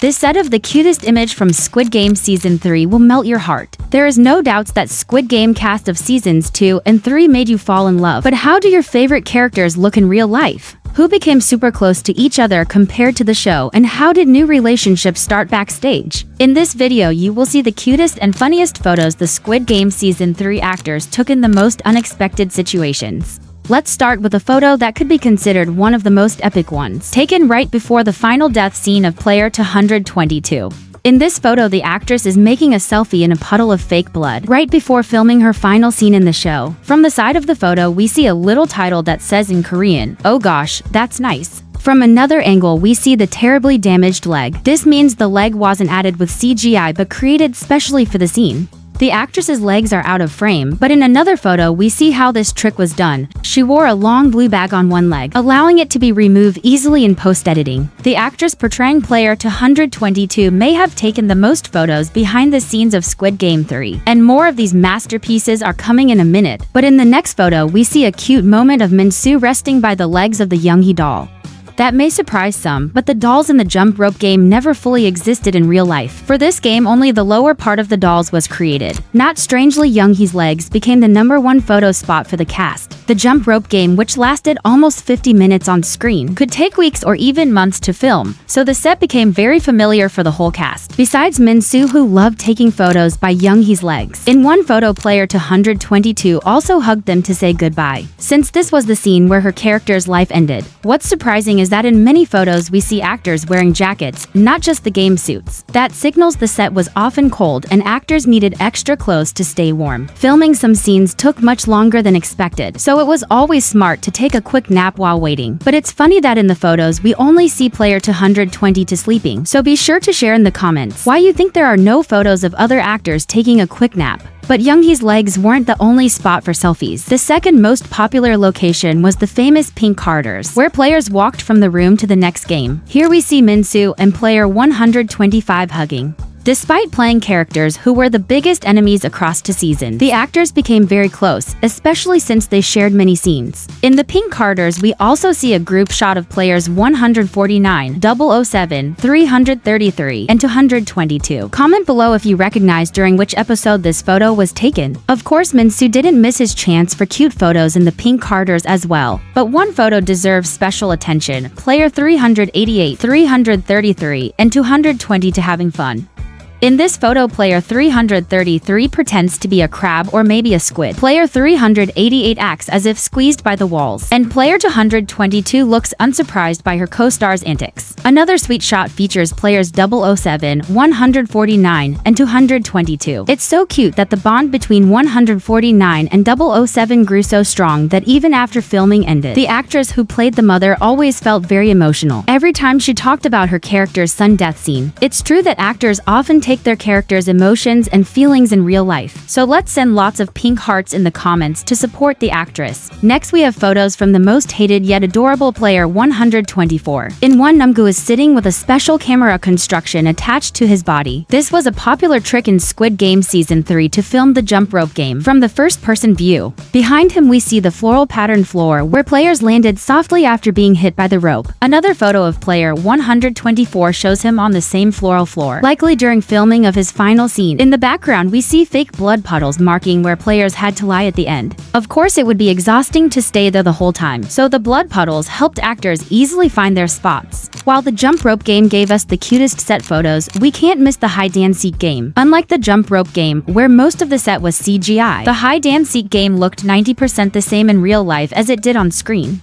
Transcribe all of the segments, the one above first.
This set of the cutest image from Squid Game Season 3 will melt your heart. There is no doubts that Squid Game cast of Seasons 2 and 3 made you fall in love. But how do your favorite characters look in real life? Who became super close to each other compared to the show, and how did new relationships start backstage? In this video, you will see the cutest and funniest photos the Squid Game Season 3 actors took in the most unexpected situations. Let's start with a photo that could be considered one of the most epic ones, taken right before the final death scene of player 222. In this photo, the actress is making a selfie in a puddle of fake blood, right before filming her final scene in the show. From the side of the photo, we see a little title that says in Korean, "Oh gosh, that's nice." From another angle, we see the terribly damaged leg. This means the leg wasn't added with CGI but created specially for the scene. The actress's legs are out of frame, but in another photo we see how this trick was done. She wore a long blue bag on one leg, allowing it to be removed easily in post-editing. The actress portraying player 222 may have taken the most photos behind the scenes of Squid Game 3. And more of these masterpieces are coming in a minute. But in the next photo, we see a cute moment of Min-soo resting by the legs of the Yoonhee doll. That may surprise some, but the dolls in the jump rope game never fully existed in real life. For this game, only the lower part of the dolls was created. Not strangely, Yoonhee's legs became the #1 photo spot for the cast. The jump rope game, which lasted almost 50 minutes on screen, could take weeks or even months to film, so the set became very familiar for the whole cast. Besides Min-soo, who loved taking photos by Yoonhee's legs. In one photo, player 222 also hugged them to say goodbye, since this was the scene where her character's life ended. What's surprising is that in many photos we see actors wearing jackets, not just the game suits. That signals the set was often cold and actors needed extra clothes to stay warm. Filming some scenes took much longer than expected, so it was always smart to take a quick nap while waiting. But it's funny that in the photos we only see player 222 sleeping, so be sure to share in the comments why you think there are no photos of other actors taking a quick nap. But Yoonhee's legs weren't the only spot for selfies. The second most popular location was the famous pink corridors, where players walked from the room to the next game. Here we see Min-soo and player 125 hugging. Despite playing characters who were the biggest enemies across the season, the actors became very close, especially since they shared many scenes. In the pink corridors, we also see a group shot of players 149, 007, 333, and 222. Comment below if you recognize during which episode this photo was taken. Of course, Min-soo didn't miss his chance for cute photos in the pink corridors as well. But one photo deserves special attention. Player 388, 333, and 220 to having fun. In this photo, player 333 pretends to be a crab or maybe a squid. Player 388 acts as if squeezed by the walls. And player 222 looks unsurprised by her co-star's antics. Another sweet shot features players 007, 149, and 222. It's so cute that the bond between 149 and 007 grew so strong that even after filming ended, the actress who played the mother always felt very emotional every time she talked about her character's son death scene. It's true that actors often take their characters' emotions and feelings in real life. So let's send lots of pink hearts in the comments to support the actress. Next, we have photos from the most hated yet adorable player 124. In one, Namgu is sitting with a special camera construction attached to his body. This was a popular trick in Squid Game Season 3 to film the jump rope game from the first-person view. Behind him, we see the floral pattern floor where players landed softly after being hit by the rope. Another photo of player 124 shows him on the same floral floor, likely during filming of his final scene. In the background, we see fake blood puddles marking where players had to lie at the end. Of course, it would be exhausting to stay there the whole time, so the blood puddles helped actors easily find their spots. While the jump rope game gave us the cutest set photos, we can't miss the hide and seek game. Unlike the jump rope game, where most of the set was CGI, the hide and seek game looked 90% the same in real life as it did on screen.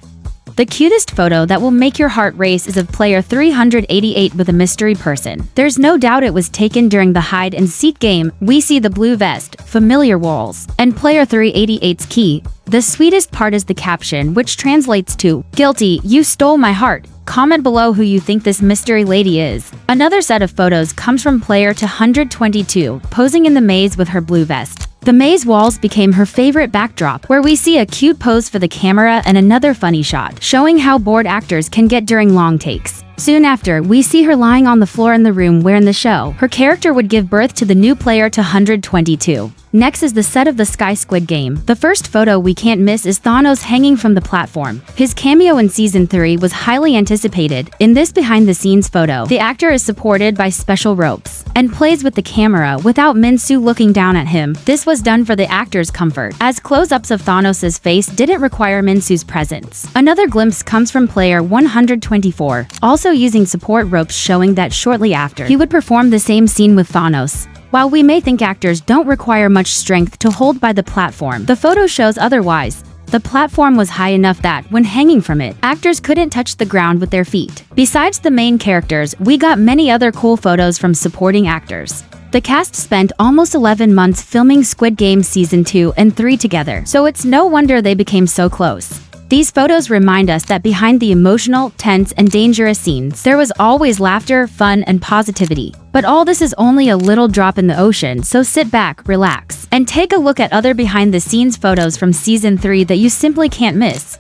The cutest photo that will make your heart race is of player 388 with a mystery person. There's no doubt it was taken during the hide and seek game. We see the blue vest, familiar walls, and player 388's key. The sweetest part is the caption, which translates to, "Guilty, you stole my heart." Comment below who you think this mystery lady is. Another set of photos comes from player 222, posing in the maze with her blue vest. The maze walls became her favorite backdrop, where we see a cute pose for the camera and another funny shot, showing how bored actors can get during long takes. Soon after, we see her lying on the floor in the room where in the show, her character would give birth to the new player to 122. Next is the set of the Sky Squid Game. The first photo we can't miss is Thanos hanging from the platform. His cameo in Season 3 was highly anticipated. In this behind-the-scenes photo, the actor is supported by special ropes and plays with the camera without Min-soo looking down at him. This was done for the actor's comfort, as close-ups of Thanos' face didn't require Min-soo's presence. Another glimpse comes from player 124, also using support ropes, showing that shortly after, he would perform the same scene with Thanos. While we may think actors don't require much strength to hold by the platform, the photo shows otherwise. The platform was high enough that, when hanging from it, actors couldn't touch the ground with their feet. Besides the main characters, we got many other cool photos from supporting actors. The cast spent almost 11 months filming Squid Game Season 2 and 3 together, so it's no wonder they became so close. These photos remind us that behind the emotional, tense, and dangerous scenes, there was always laughter, fun, and positivity. But all this is only a little drop in the ocean, so sit back, relax, and take a look at other behind-the-scenes photos from Season 3 that you simply can't miss.